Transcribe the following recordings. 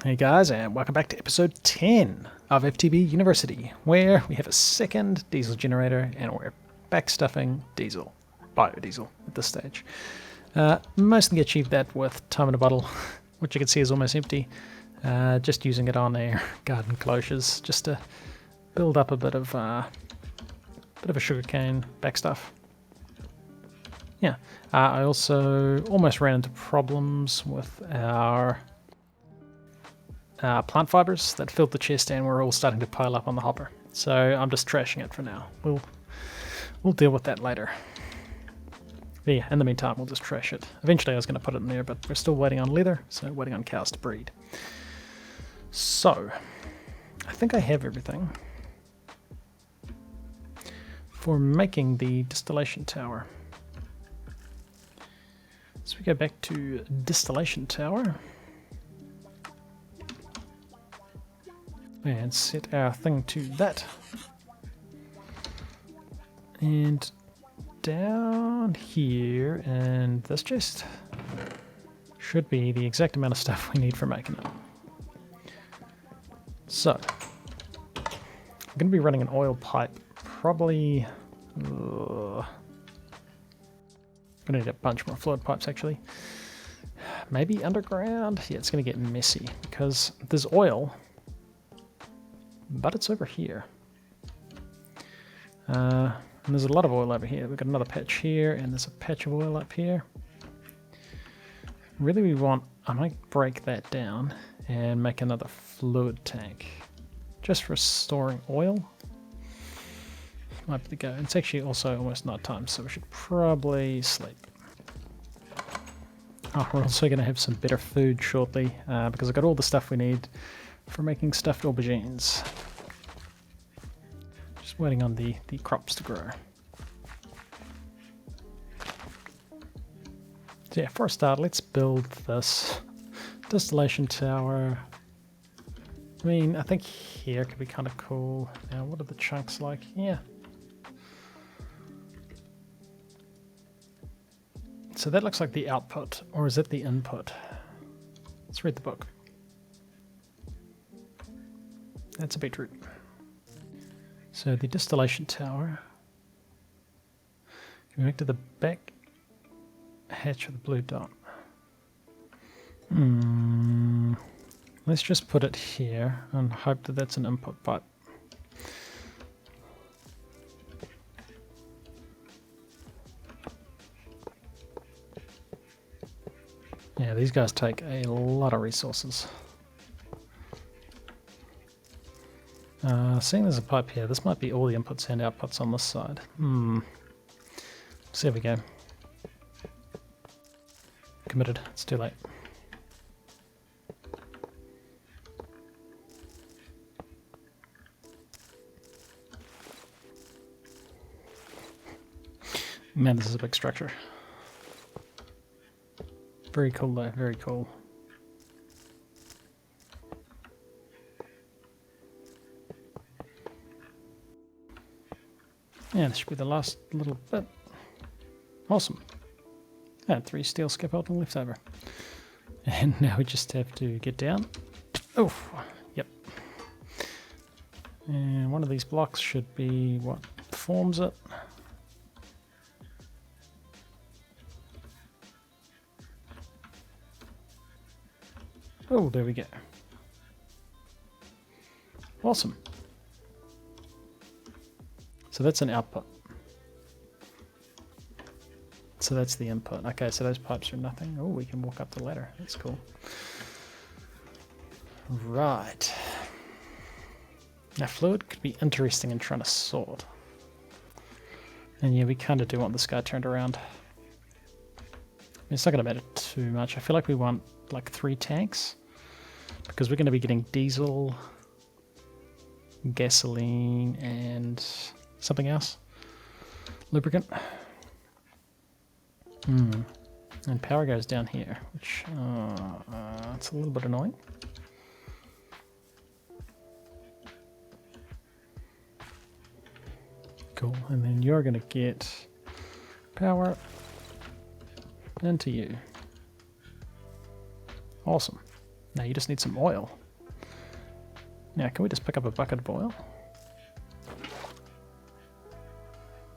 Hey guys, and welcome back to episode 10 of FTB University, where we have a second diesel generator and we're backstuffing diesel, biodiesel at this stage. Mostly achieved that with time in a bottle, which you can see is almost empty. Just using it on our garden closures, just to build up a bit of a sugarcane backstuff. Yeah, I also almost ran into problems with our plant fibers that filled the chest and we're all starting to pile up on the hopper. So I'm just trashing it for now. We'll deal with that later. But yeah, in the meantime, we'll just trash it. Eventually I was going to put it in there, but we're still waiting on leather, so waiting on cows to breed. So, I think I have everything for making the distillation tower. So we go back to distillation tower and set our thing to that. And down here, and this chest should be the exact amount of stuff we need for making it. So, I'm going to be running an oil pipe, probably... Gonna need a bunch more fluid pipes actually. Maybe underground? Yeah, it's gonna get messy because there's oil, but it's over here. And there's a lot of oil over here. We've got another patch here, and there's a patch of oil up here. Really we want, I might break that down and make another fluid tank. Just for storing oil. Might be the go. It's actually also almost night time, so we should probably sleep. Oh, we're also going to have some better food shortly, because I've got all the stuff we need for making stuffed aubergines. Just waiting on the crops to grow. So yeah, for a start, let's build this distillation tower. I mean, I think here could be kind of cool. Now, what are the chunks like? Yeah. So that looks like the output, or is it the input? Let's read the book. That's a beetroot. So the distillation tower. Connect to the back hatch of the blue dot. Let's just put it here and hope that that's an input pipe. Yeah, these guys take a lot of resources. Seeing there's a pipe here, this might be all the inputs and outputs on this side. So there we go. Committed, it's too late. Man, this is a big structure. Very cool though, very cool. Yeah, this should be the last little bit. Awesome. I had 3 steel scaffolding left over. And now we just have to get down. Oh, yep. And one of these blocks should be what forms it. Oh, there we go. Awesome. So that's an output. So that's the input. Okay, so those pipes are nothing. Oh, we can walk up the ladder. That's cool. Right. Now, fluid could be interesting in trying to sort. And yeah, we kind of do want this guy turned around. It's not going to matter too much. I feel like we want like 3 tanks because we're going to be getting diesel, gasoline, and something else. Lubricant. And power goes down here, which it's a little bit annoying. Cool, and then you're going to get power into you. Awesome. No, you just need some oil. Now, can we just pick up a bucket of oil?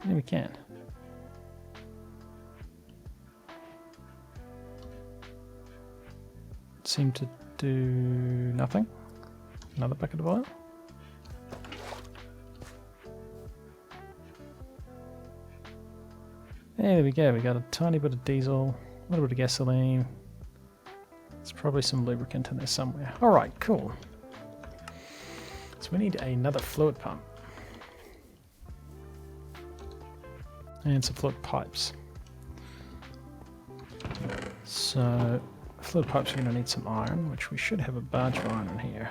Yeah, we can. Seem to do nothing. Another bucket of oil. There we go, we got a tiny bit of diesel, a little bit of gasoline. There's probably some lubricant in there somewhere. Alright, cool. So we need another fluid pump. And some fluid pipes. So, fluid pipes are going to need some iron, which we should have a barge of iron in here.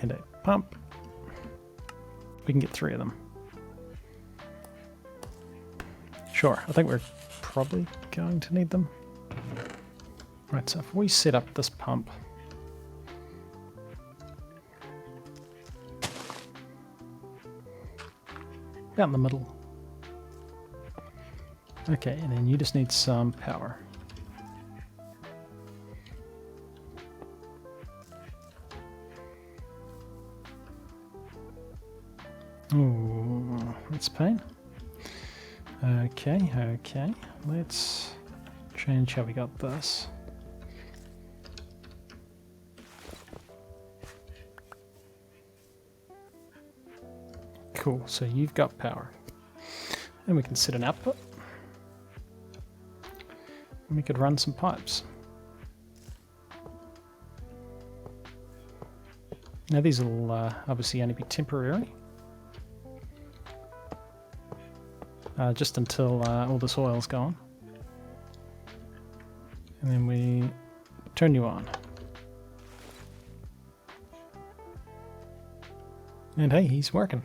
And a pump. We can get 3 of them. Sure, I think we're probably going to need them. Right, so if we set up this pump. About in the middle. Okay, and then you just need some power. Ooh, that's pain. Okay, let's change how we got this. Cool, so you've got power. And we can set an output. And we could run some pipes. Now these will obviously only be temporary. Just until all this oil's gone. And then we turn you on. And hey, he's working.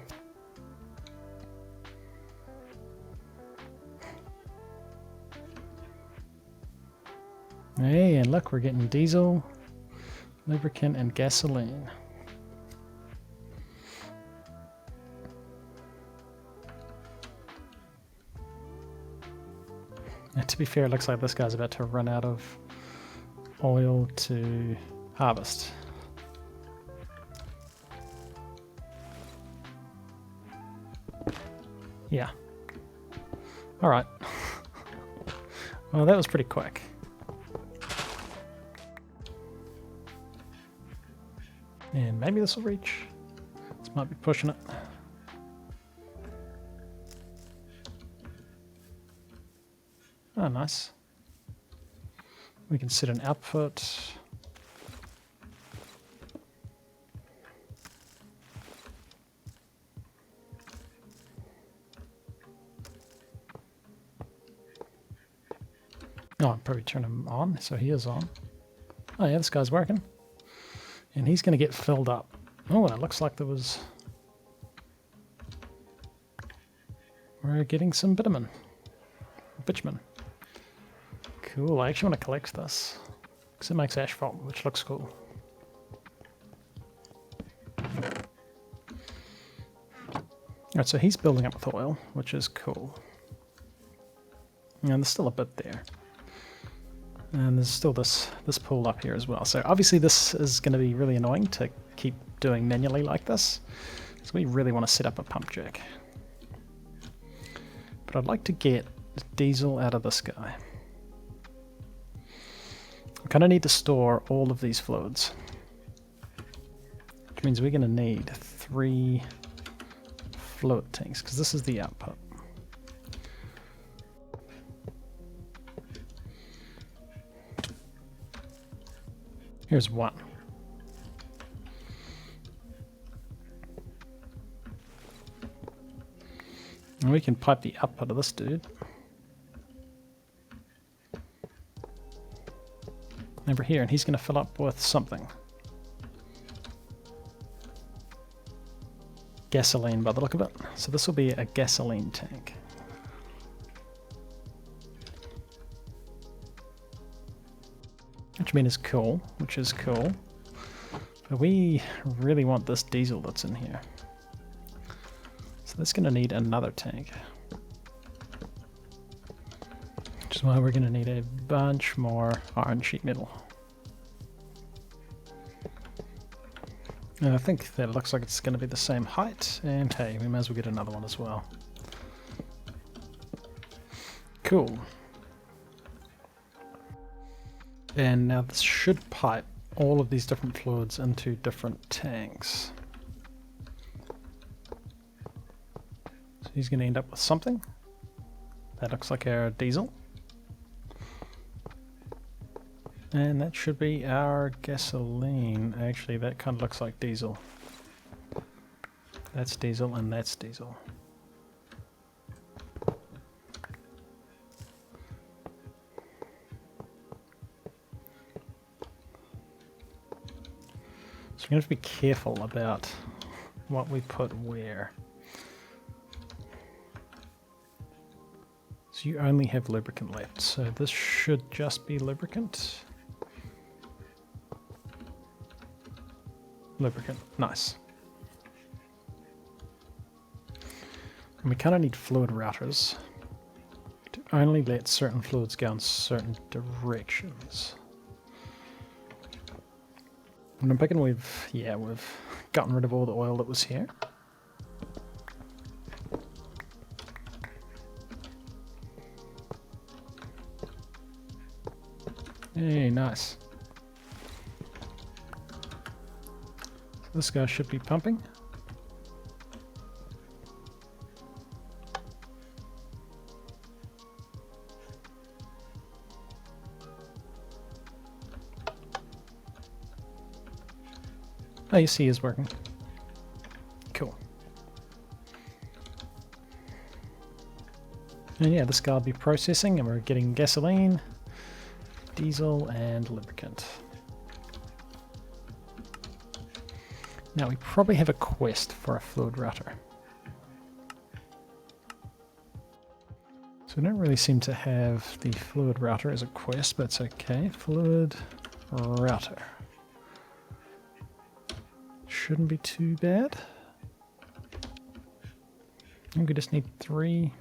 Hey, and look, we're getting diesel, lubricant, and gasoline. And to be fair, it looks like this guy's about to run out of oil to harvest. Yeah. Alright. Well, that was pretty quick. And maybe this will reach. This might be pushing it. Oh, nice. We can set an output. Oh, I'll probably turn him on, so he is on. Oh yeah, this guy's working. And he's going to get filled up. Oh, and it looks like there was... We're getting some bitumen. Bitumen. Cool, I actually want to collect this. Because it makes asphalt, which looks cool. Alright, so he's building up with oil, which is cool. And there's still a bit there. And there's still this pool up here as well. So obviously this is going to be really annoying to keep doing manually like this. So we really want to set up a pump jack. But I'd like to get diesel out of this guy. I kind of need to store all of these fluids. Which means we're going to need 3 fluid tanks, because this is the output. Here's 1. And we can pipe the output of this dude over here, and he's going to fill up with something. Gasoline by the look of it. So this will be a gasoline tank. Which means cool, which is cool. But we really want this diesel that's in here. So that's going to need another tank. Which Which is why we're going to need a bunch more iron sheet metal. And I think that looks like it's going to be the same height, and hey, we may as well get another one as well. Cool. And now this should pipe all of these different fluids into different tanks. So he's going to end up with something. That looks like our diesel. And that should be our gasoline. Actually, that kind of looks like diesel. That's diesel and that's diesel. So we have to be careful about what we put where. So you only have lubricant left, so this should just be lubricant. Lubricant, nice. And we kind of need fluid routers to only let certain fluids go in certain directions. And I'm thinking we've gotten rid of all the oil that was here. Hey, nice. So this guy should be pumping. Oh, you see, is working. Cool. And yeah, this guy will be processing, and we're getting gasoline, diesel, and lubricant. Now we probably have a quest for a fluid router. So we don't really seem to have the fluid router as a quest, but it's okay. Fluid router. Shouldn't be too bad. I think we just need 3.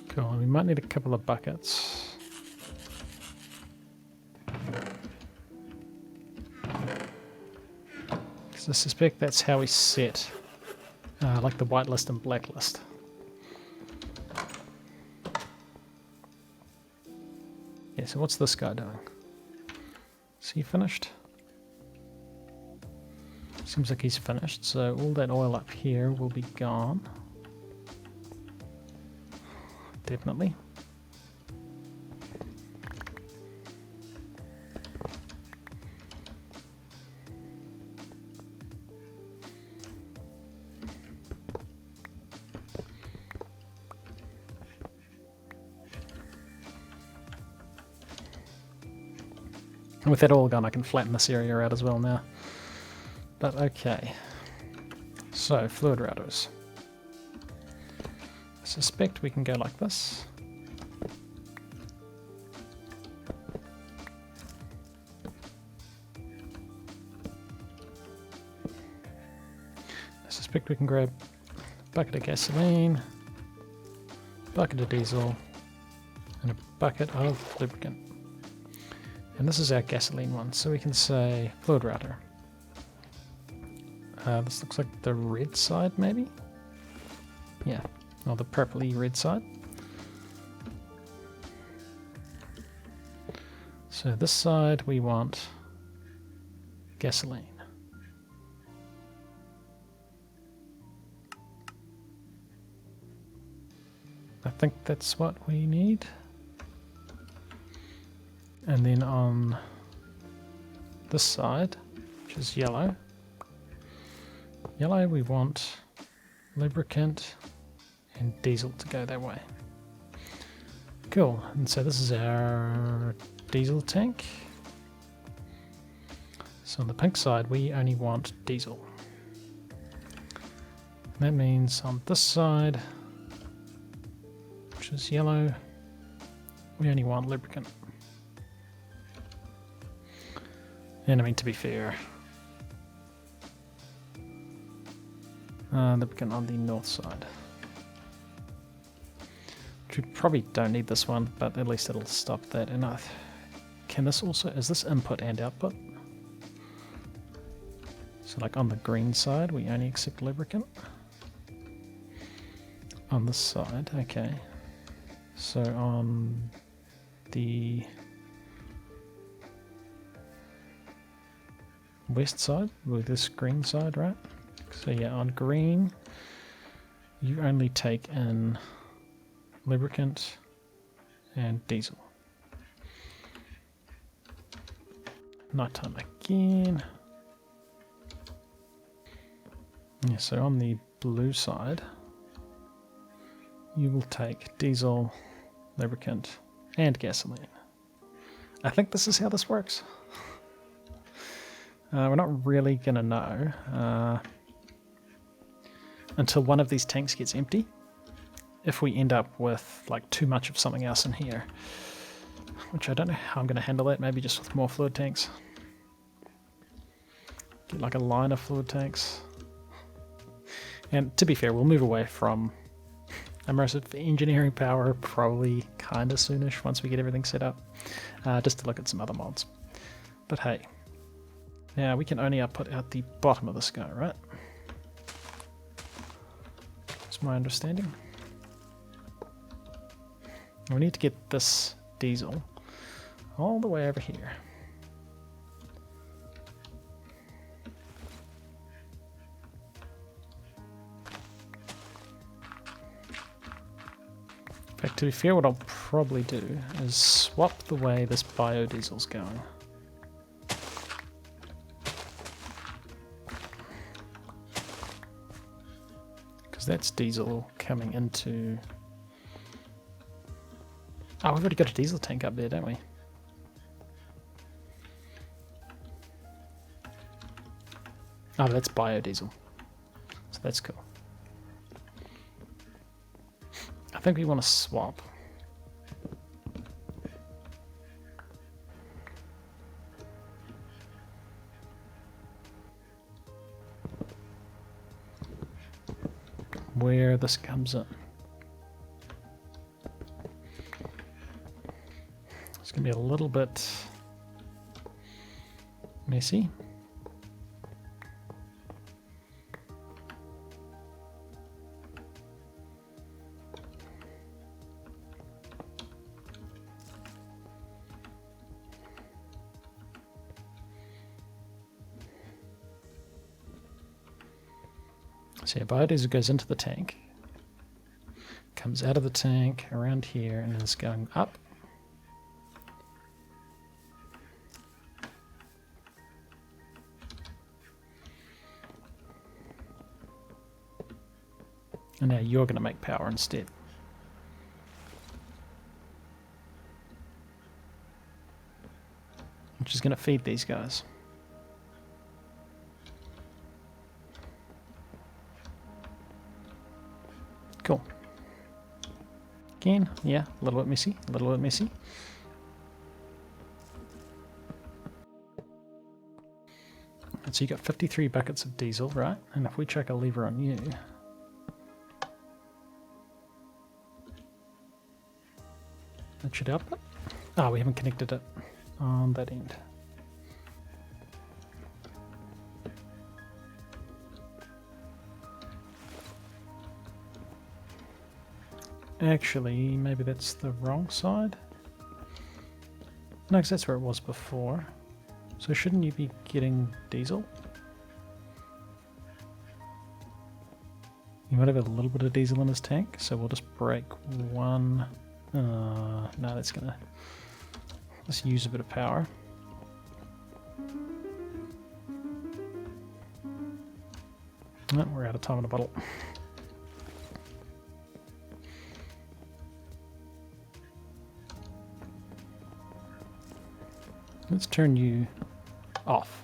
Cool, we might need a couple of buckets. Because I suspect that's how we set like the whitelist and blacklist. Yeah, so what's this guy doing? Is he finished? Seems like he's finished, so all that oil up here will be gone. Definitely. And with that all gone, I can flatten this area out as well now. But okay. So, fluid routers. I suspect we can go like this. I suspect we can grab a bucket of gasoline, a bucket of diesel, and a bucket of lubricant. And this is our gasoline one, so we can say fluid router. This looks like the red side, maybe? Yeah, or the purpley red side. So this side we want gasoline. I think that's what we need. And then on this side, which is yellow, we want lubricant and diesel to go that way. Cool, and so this is our diesel tank. So on the pink side, we only want diesel. That means on this side, which is yellow, we only want lubricant. And I mean, to be fair, lubricant on the north side. Which we probably don't need this one, but at least it'll stop that. And can this also, is this input and output? So like on the green side, we only accept lubricant. On this side, okay. So on the west side, with this green side, right? So yeah, on green, you only take in lubricant and diesel. Nighttime again. Yeah, so on the blue side, you will take diesel, lubricant, and gasoline. I think this is how this works. We're not really going to know until one of these tanks gets empty. If we end up with like too much of something else in here, which I don't know how I'm going to handle that, maybe just with more fluid tanks. Get like a line of fluid tanks. And to be fair, we'll move away from immersive engineering power probably kind of soonish once we get everything set up, just to look at some other mods. But hey, now we can only output out the bottom of the sky, right? That's my understanding. We need to get this diesel all the way over here. In fact, to be fair, what I'll probably do is swap the way this biodiesel's going. Because that's diesel coming into... Oh, we've already got a diesel tank up there, don't we? Oh, that's biodiesel. So that's cool. I think we want to swap. Where this comes in. It's going to be a little bit messy. So yeah, biodiesel goes into the tank, comes out of the tank around here, and is going up. And now you're going to make power instead. Which is going to feed these guys. Cool. Again, yeah, a little bit messy, a little bit messy. And so you got 53 buckets of diesel, right? And if we chuck a lever on you, that should output. Oh, we haven't connected it on that end. Actually, maybe that's the wrong side. No, because that's where it was before. So shouldn't you be getting diesel? You might have a little bit of diesel in his tank, so we'll just break one. No, that's gonna... Let's use a bit of power. Oh, we're out of time in a bottle. Let's turn you off.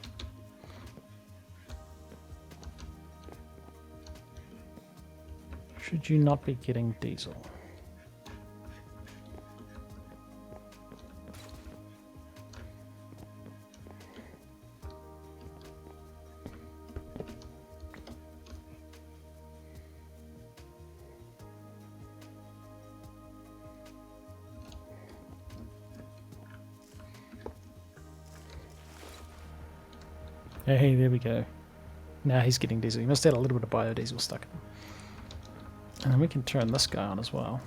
Should you not be getting diesel? Hey, there we go. Now he's getting diesel. He must have had a little bit of biodiesel stuck in him. And then we can turn this guy on as well.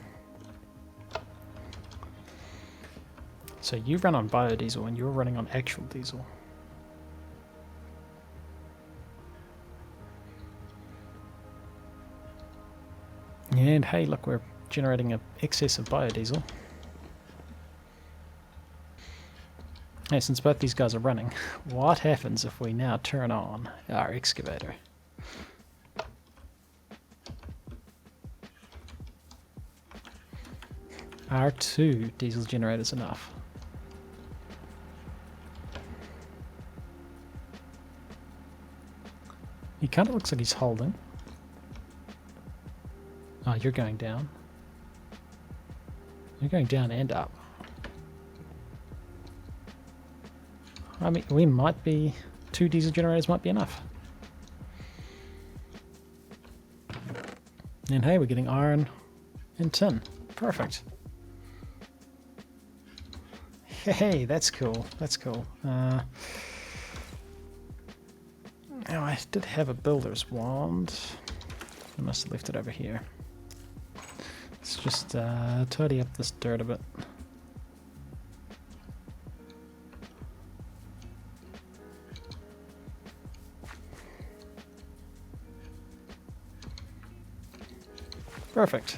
So you run on biodiesel and you're running on actual diesel. And hey, look, we're generating an excess of biodiesel. Hey, since both these guys are running, what happens if we now turn on our excavator? Are 2 diesel generators enough? He kind of looks like he's holding. Oh, you're going down. You're going down and up. I mean, we might be... 2 diesel generators might be enough. And hey, we're getting iron and tin. Perfect. Hey, that's cool. That's cool. Now, I did have a builder's wand. I must have left it over here. Let's just tidy up this dirt a bit. Perfect.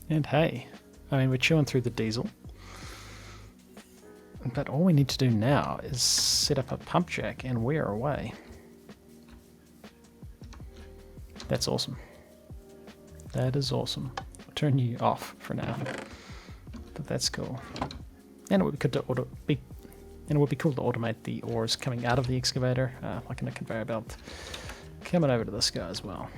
And hey, I mean, we're chewing through the diesel. But all we need to do now is set up a pump jack and we're away. That's awesome. That is awesome. I'll turn you off for now. But that's cool. And it would be good to and it would be cool to automate the ores coming out of the excavator, like in a conveyor belt, coming over to this guy as well.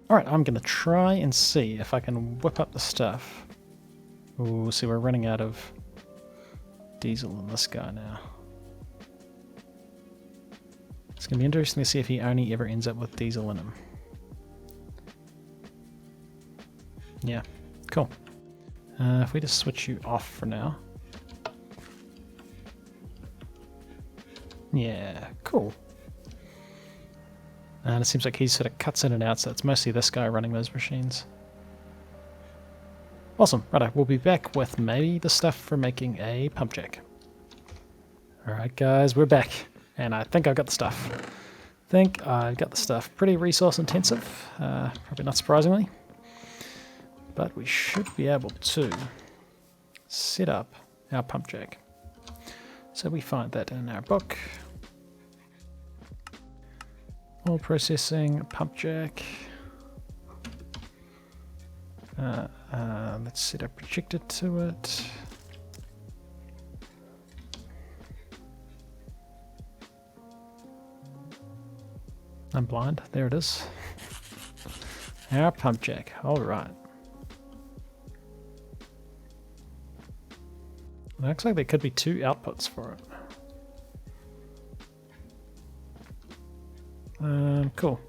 Alright, I'm going to try and see if I can whip up the stuff. Ooh, see, we're running out of diesel in this guy now. It's going to be interesting to see if he only ever ends up with diesel in him. Yeah, cool. If we just switch you off for now. Yeah, cool. And it seems like he sort of cuts in and out, so it's mostly this guy running those machines. Awesome. Righto, we'll be back with maybe the stuff for making a pump jack. Alright guys, we're back. And I think I've got the stuff. Pretty resource intensive, probably not surprisingly. But we should be able to set up our pump jack. So we find that in our book. Oil processing, pump jack. Let's set a projector to it. I'm blind. There it is. Our pump jack. All right. Looks like there could be 2 outputs for it. Cool.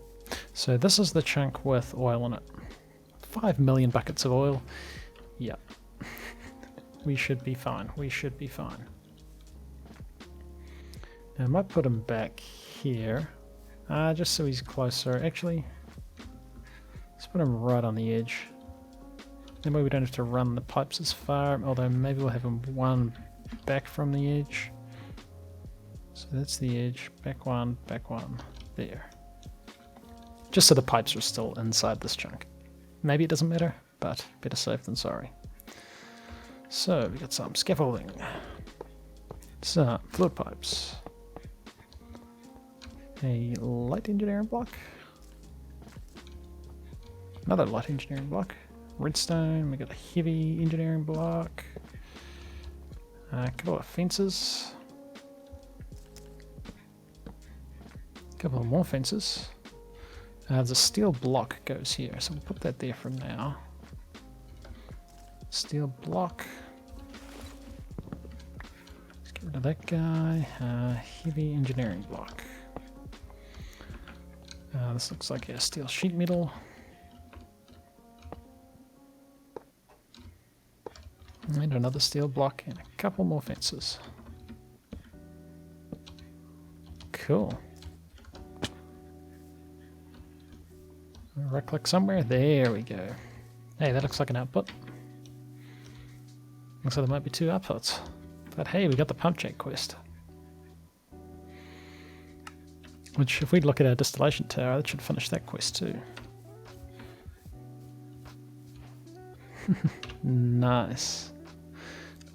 So this is the chunk with oil in it. 5 million buckets of oil. Yep. We should be fine. We should be fine. Now I might put him back here. Just so he's closer. Actually, let's put him right on the edge. That way we don't have to run the pipes as far, although maybe we'll have him one back from the edge. So that's the edge. Back one, there. Just so the pipes are still inside this chunk. Maybe it doesn't matter, but better safe than sorry. So we got some scaffolding, some fluid pipes, a light engineering block, another light engineering block, redstone, we got a heavy engineering block, a couple of fences, a couple of more fences. The steel block goes here, so we'll put that there for now. Steel block. Let's get rid of that guy. Heavy engineering block. This looks like a steel sheet metal. And another steel block and a couple more fences. Cool. Right click somewhere. There we go. Hey, that looks like an output. Looks like there might be 2 outputs. But hey, we got the pump check quest. Which, if we look at our distillation tower, that should finish that quest too. Nice.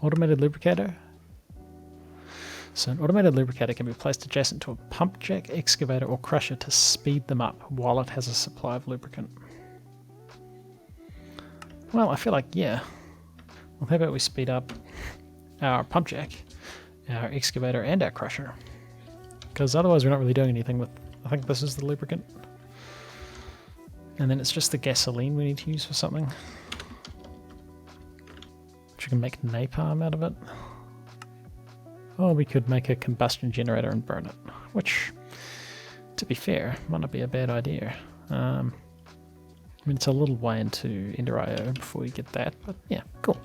Automated lubricator. So an automated lubricator can be placed adjacent to a pump jack, excavator or crusher to speed them up while it has a supply of lubricant. Well, I feel like, yeah. Well, how about we speed up our pump jack, our excavator and our crusher? Because otherwise we're not really doing anything with... I think this is the lubricant. And then it's just the gasoline we need to use for something. Which we can make napalm out of it. Or we could make a combustion generator and burn it. Which, to be fair, might not be a bad idea. I mean, it's a little way into Ender IO before we get that, but yeah, cool.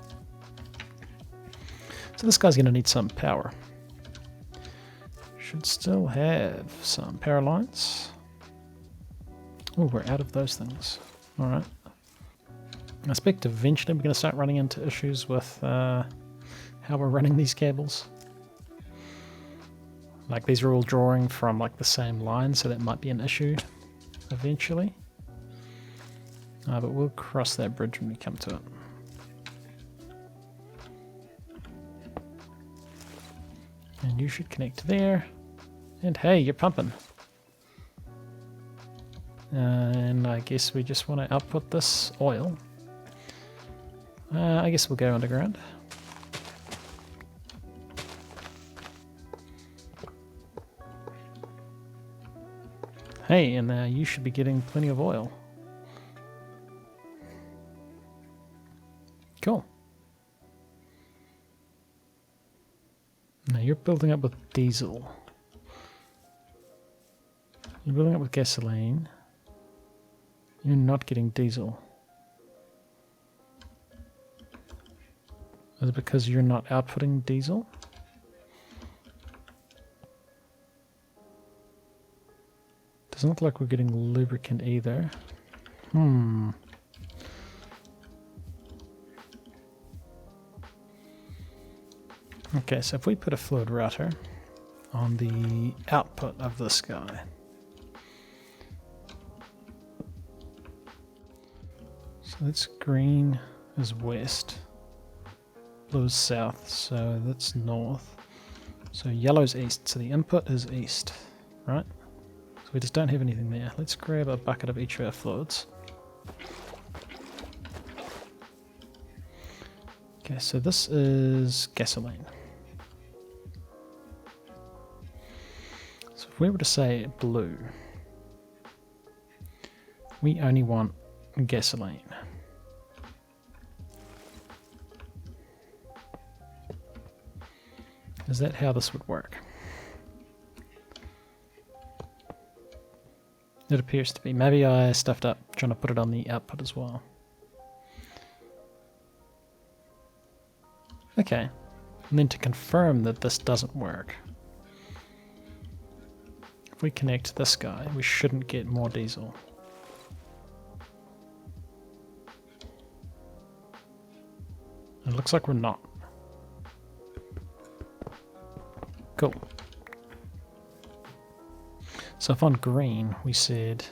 So this guy's going to need some power. Should still have some power lines. Oh, we're out of those things. Alright. I expect eventually we're going to start running into issues with how we're running these cables. Like, these are all drawing from like the same line, so that might be an issue eventually. But we'll cross that bridge when we come to it. And you should connect there. And hey, you're pumping. And I guess we just want to output this oil. I guess we'll go underground. Hey, and you should be getting plenty of oil. Cool. Now you're building up with diesel. You're building up with gasoline. You're not getting diesel. Is it because you're not outputting diesel? Doesn't look like we're getting lubricant either. Okay, so if we put a fluid router on the output of this guy. So that's green is west, blue is south, so that's north. So yellow's east, so the input is east, right? So we just don't have anything there. Let's grab a bucket of each of our fluids. Okay, so this is gasoline. So if we were to say blue, we only want gasoline. Is that how this would work? It appears to be. Maybe I stuffed up trying to put it on the output as well. Okay. And then to confirm that this doesn't work, if we connect this guy, we shouldn't get more diesel. It looks like we're not. Cool. So if on green we said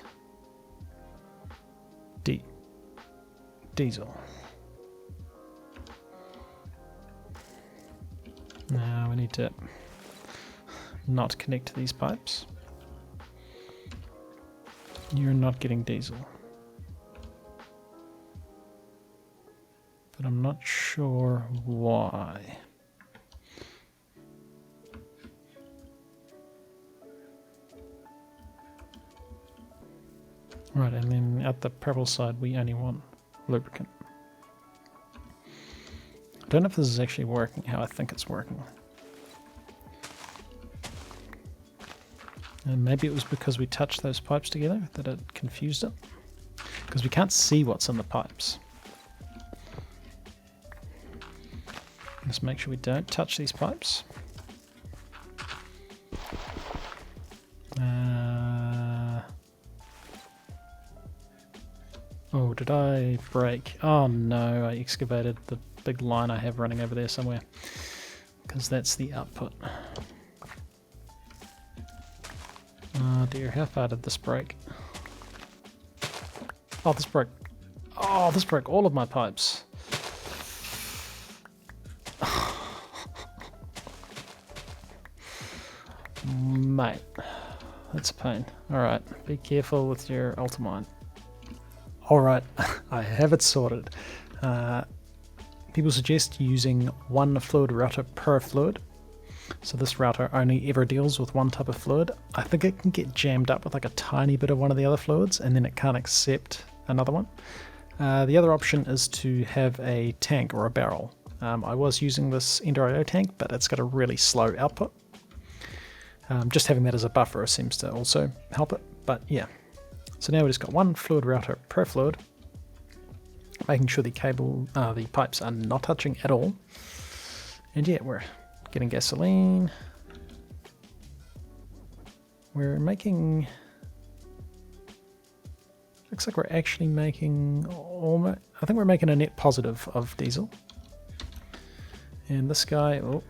diesel. Now we need to not connect to these pipes. You're not getting diesel. But I'm not sure why. Right, and then at the purple side we only want lubricant. I don't know if this is actually working how I think it's working. And maybe it was because we touched those pipes together that it confused it. Because we can't see what's in the pipes. Just make sure we don't touch these pipes. Oh, did I break? Oh no, I excavated the big line I have running over there somewhere. Because that's the output. Oh dear, how far did this break? Oh, this broke. Oh, this broke all of my pipes. Mate, that's a pain. Alright, be careful with your ultimine. Alright, I have it sorted. People suggest using one fluid router per fluid. So this router only ever deals with one type of fluid. I think it can get jammed up with like a tiny bit of one of the other fluids and then it can't accept another one. The other option is to have a tank or a barrel. I was using this Ender.io tank, but it's got a really slow output. Just having that as a buffer seems to also help it, but yeah. So now we just got one fluid router per fluid, making sure the pipes are not touching at all. And yeah, we're getting gasoline. We're making, looks like we're actually making almost, I think we're making a net positive of diesel. And this guy, oh,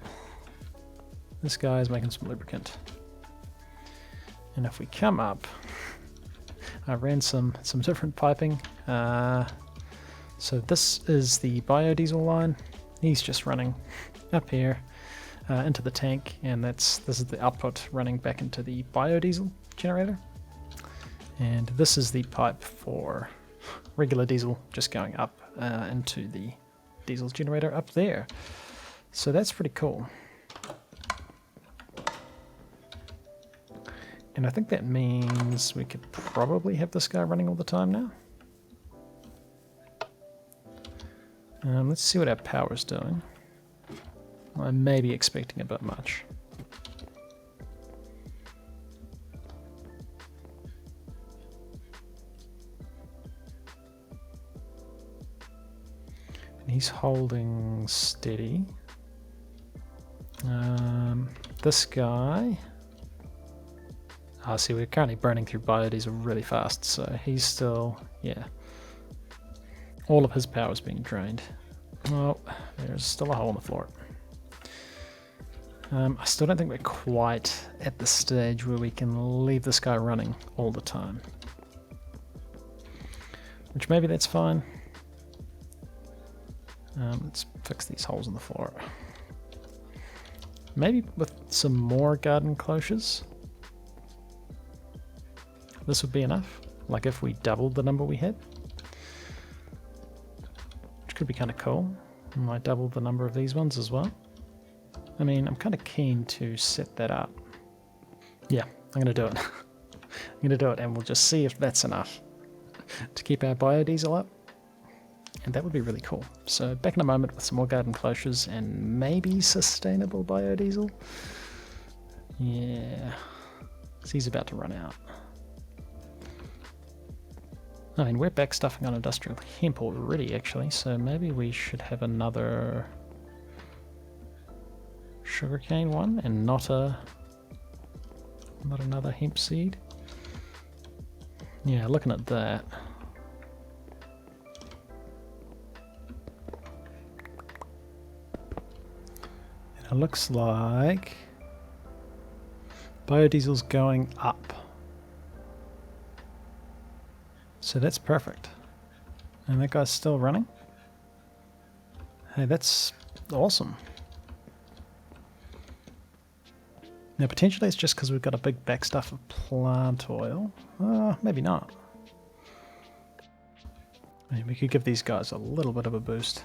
this guy is making some lubricant. And if we come up, I ran some different piping. So this is the biodiesel line. He's just running up here into the tank, and this is the output running back into the biodiesel generator. And this is the pipe for regular diesel just going up into the diesel generator up there. So that's pretty cool. And I think that means we could probably have this guy running all the time now. Let's see what our power's doing. I may be expecting a bit much. And he's holding steady. This guy... see, we're currently burning through biodiesel really fast, so he's still, yeah. All of his power is being drained. Oh, there's still a hole in the floor. I still don't think we're quite at the stage where we can leave this guy running all the time. Which maybe that's fine. Let's fix these holes in the floor. Maybe with some more garden cloches. This would be enough, like if we doubled the number we had. Which could be kind of cool. I might double the number of these ones as well. I mean, I'm kind of keen to set that up. Yeah, I'm going to do it. I'm going to do it, and we'll just see if that's enough to keep our biodiesel up. And that would be really cool. So back in a moment with some more garden cloches and maybe sustainable biodiesel. Yeah, he's about to run out. I mean, we're backstuffing on industrial hemp already, actually, so maybe we should have another sugarcane one and not another hemp seed. Yeah, looking at that. And it looks like biodiesel's going up. So that's perfect. And that guy's still running. Hey, that's awesome. Now potentially it's just because we've got a big backstuff of plant oil. Maybe not. I mean, we could give these guys a little bit of a boost.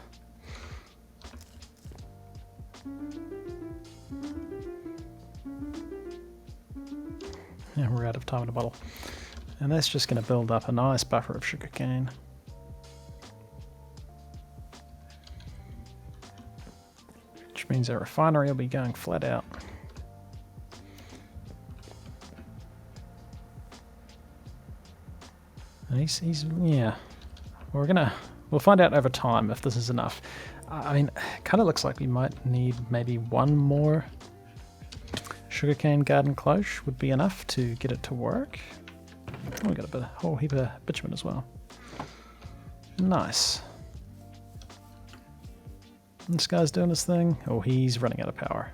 Yeah, we're out of time in a bottle. And that's just going to build up a nice buffer of sugarcane. Which means our refinery will be going flat out. And he's yeah. We'll find out over time if this is enough. I mean, kind of looks like we might need maybe one more sugarcane garden cloche would be enough to get it to work. Oh, we got a whole heap of bitumen as well. Nice. This guy's doing his thing. Oh, he's running out of power.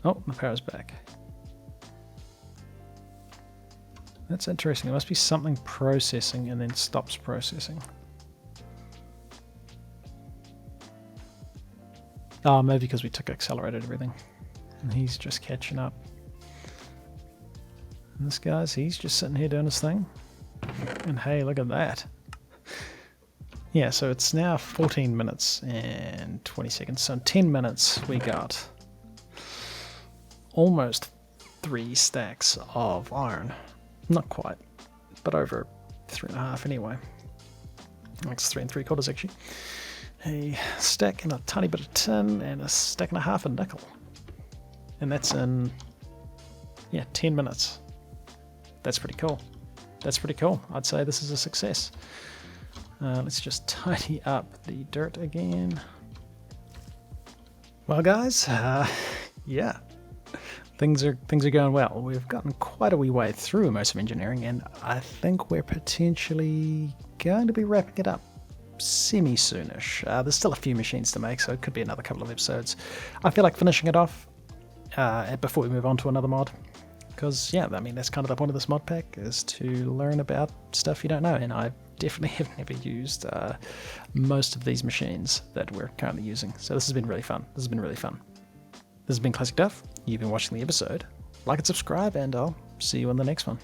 Oh, the power's back. That's interesting. There must be something processing and then stops processing. Oh, maybe because we accelerated everything. And he's just catching up. And this guy's, he's just sitting here doing his thing. And hey, look at that. Yeah, so it's now 14 minutes and 20 seconds. So in 10 minutes we got almost 3 stacks of iron. Not quite, but over 3.5 anyway. It's 3 3/4 actually. A stack and a tiny bit of tin and a stack and a half of nickel. And that's in, yeah, 10 minutes. That's pretty cool. That's pretty cool. I'd say this is a success. Let's just tidy up the dirt again. Well, guys, yeah, things are going well. We've gotten quite a wee way through Immersive Engineering, and I think we're potentially going to be wrapping it up semi-soonish. There's still a few machines to make, so it could be another couple of episodes. I feel like finishing it off before we move on to another mod. Because, yeah, I mean, that's kind of the point of this mod pack, is to learn about stuff you don't know. And I definitely have never used most of these machines that we're currently using. So this has been really fun. This has been really fun. This has been ClassicDuff. You've been watching the episode. Like and subscribe, and I'll see you on the next one.